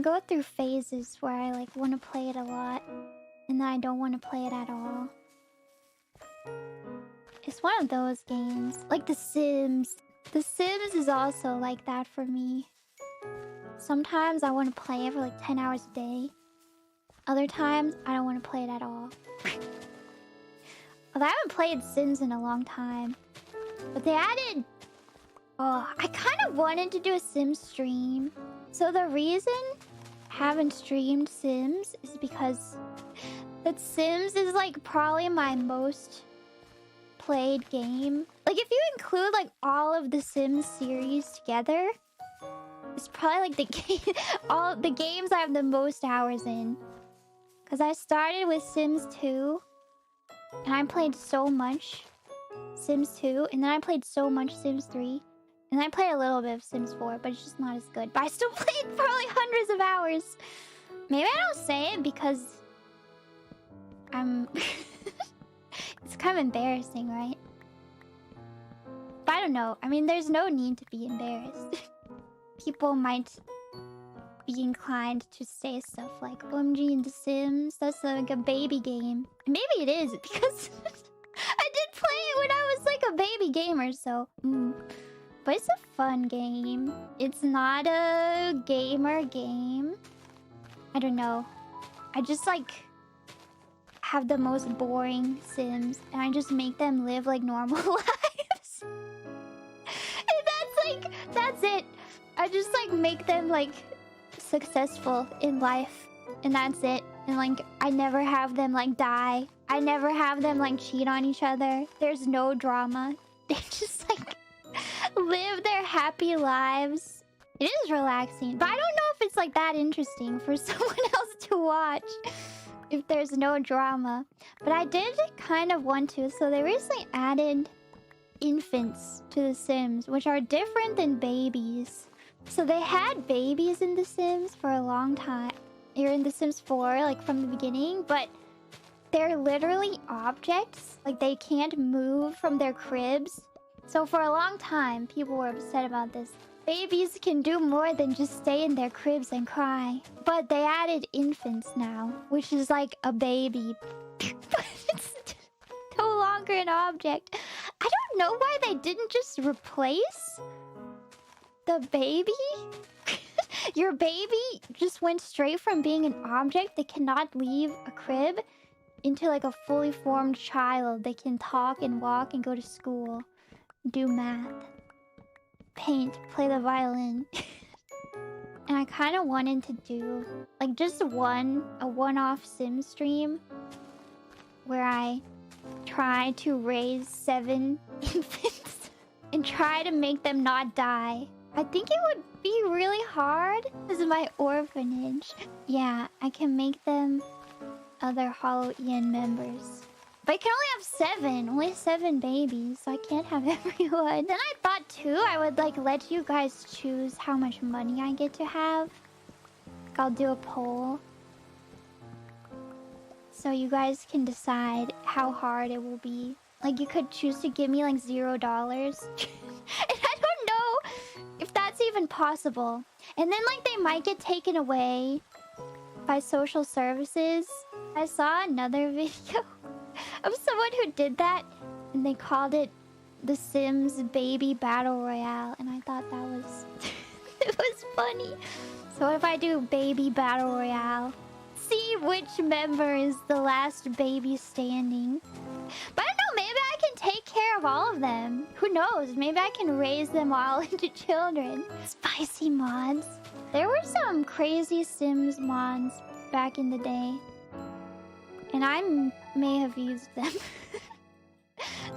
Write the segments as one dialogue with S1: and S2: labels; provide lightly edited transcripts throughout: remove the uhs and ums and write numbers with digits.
S1: go through phases where I like want to play it a lot, and then I don't want to play it at all. It's one of those games, like The Sims. The Sims is also like that for me. Sometimes I want to play it for like 10 hours a day. Other times, I don't want to play it at all. Although I haven't played Sims in a long time. But they added... Oh, I kind of wanted to do a Sims stream. So the reason I haven't streamed Sims is because that Sims is like probably my most played game. Like if you include like all of the Sims series together, it's probably like all the games I have the most hours in. Because I started with Sims 2, and I played so much Sims 2, and then I played so much Sims 3, and then I played a little bit of Sims 4, but it's just not as good. But I still played probably hundreds of hours. Maybe I don't say it because I'm... It's kind of embarrassing, right? But I don't know. I mean, there's no need to be embarrassed. People might be inclined to say stuff like, OMG in The Sims, that's like a baby game. And maybe it is, because I did play it when I was like a baby gamer, so... But it's a fun game. It's not a gamer game. I don't know. I just like have the most boring Sims, and I just make them live like normal lives. And that's it. I just like make them like successful in life, and that's it. And like I never have them like die. I never have them like cheat on each other. There's no drama. They just like live their happy lives. It is relaxing, but I don't know if it's like that interesting for someone else to watch if there's no drama. But I did kind of want to, so they recently added infants to The Sims, which are different than babies. So they had babies in The Sims for a long time. You're in The Sims 4, like from the beginning, but they're literally objects. Like they can't move from their cribs. So for a long time, people were upset about this. Babies can do more than just stay in their cribs and cry. But they added infants now, which is like a baby. But it's no longer an object. I don't know why they didn't just replace the baby. Your baby just went straight from being an object that cannot leave a crib into like a fully formed child that can talk and walk and go to school, do math, paint, play the violin. And I kind of wanted to do like just a one-off Sim stream where I try to raise 7 infants and try to make them not die. I think it would be really hard. This is my orphanage. Yeah, I can make them other Hololive-En members. But I can only have 7 babies, so I can't have everyone. Then I thought too, I would like let you guys choose how much money I get to have. Like, I'll do a poll, so you guys can decide how hard it will be. Like you could choose to give me like $0. And I don't know if that's even possible. And then like they might get taken away by social services. I saw another video of someone who did that, and they called it The Sims Baby Battle Royale, and I thought that was it was funny. So if I do Baby Battle Royale, see which member is the last baby standing. But I don't know, maybe I can take care of all of them. Who knows? Maybe I can raise them all into children. Spicy mods. There were some crazy Sims mods back in the day, and I may have used them.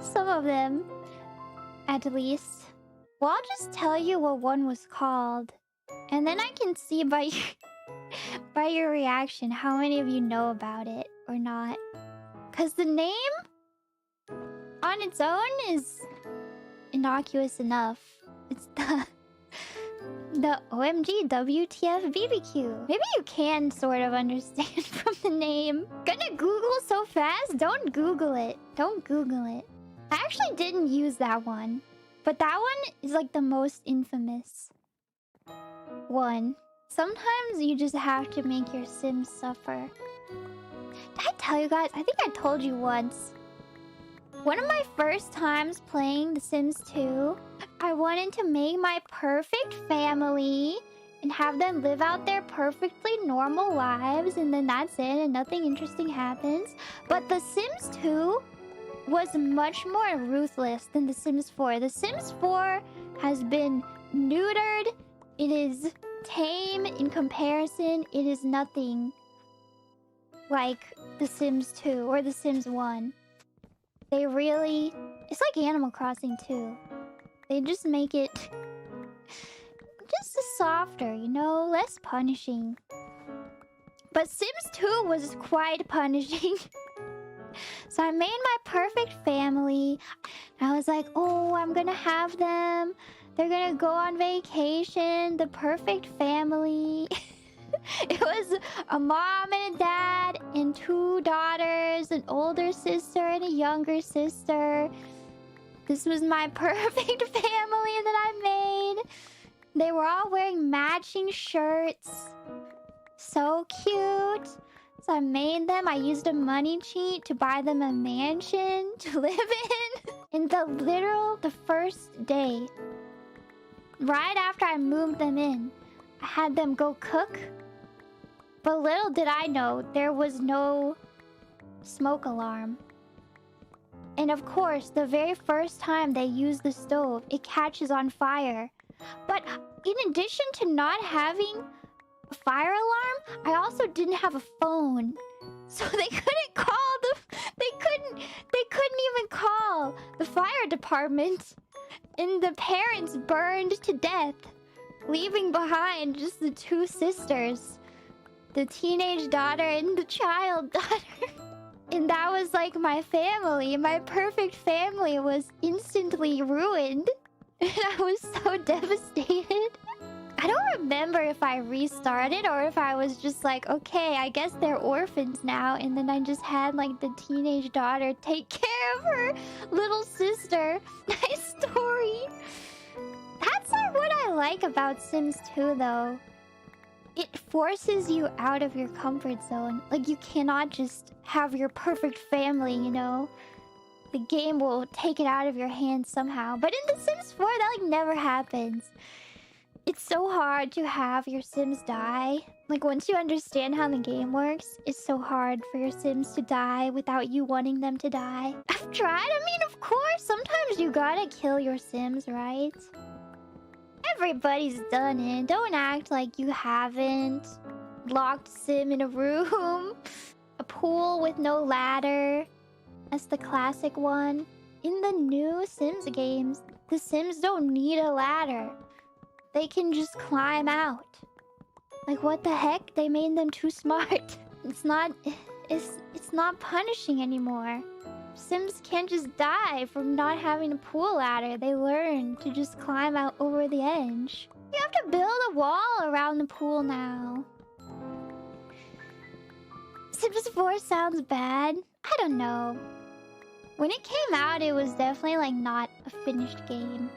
S1: Some of them, at least. Well, I'll just tell you what one was called, and then I can see by your reaction how many of you know about it or not. Because the name on its own is innocuous enough. It's the OMG WTF BBQ. Maybe you can sort of understand from the name. Gonna Google so fast? Don't Google it. Don't Google it. I actually didn't use that one, but that one is like the most infamous one. Sometimes you just have to make your Sims suffer. Did I tell you guys? I think I told you once. One of my first times playing The Sims 2, I wanted to make my perfect family and have them live out their perfectly normal lives, and then that's it, and nothing interesting happens. But The Sims 2 was much more ruthless than The Sims 4. The Sims 4 has been neutered. It is tame in comparison. It is nothing like The Sims 2 or The Sims 1. They really... It's like Animal Crossing 2. They just make it just softer, you know? Less punishing. But Sims 2 was quite punishing. So I made my perfect family. I was like, oh, I'm gonna have them. They're gonna go on vacation. The perfect family. It was a mom and a dad and 2 daughters, an older sister and a younger sister. This was my perfect family that I made. They were all wearing matching shirts. So cute. So I made them. I used a money cheat to buy them a mansion to live in. In the first day, right after I moved them in, I had them go cook. But little did I know, there was no smoke alarm. And of course, the very first time they use the stove, it catches on fire. But in addition to not having a fire alarm, I also didn't have a phone. So they couldn't call they couldn't even call the fire department. And the parents burned to death, leaving behind just the 2 sisters. The teenage daughter and the child daughter. And that was like my family. My perfect family was instantly ruined. And I was so devastated. I don't remember if I restarted or if I was just like, okay, I guess they're orphans now. And then I just had like the teenage daughter take care of her little sister. Nice story. That's like what I like about Sims 2 though. It forces you out of your comfort zone. Like, you cannot just have your perfect family, you know? The game will take it out of your hands somehow. But in The Sims 4, that, like, never happens. It's so hard to have your Sims die. Like, once you understand how the game works, it's so hard for your Sims to die without you wanting them to die. I've tried. I mean, of course, sometimes you gotta kill your Sims, right? Everybody's done it. Don't act like you haven't. Locked Sim in a room. A pool with no ladder. That's the classic one. In the new Sims games, the Sims don't need a ladder. They can just climb out. Like, what the heck? They made them too smart. It's not punishing anymore. Sims can't just die from not having a pool ladder. They learn to just climb out over the edge. You have to build a wall around the pool now. Sims 4 sounds bad. I don't know. When it came out, it was definitely like not a finished game.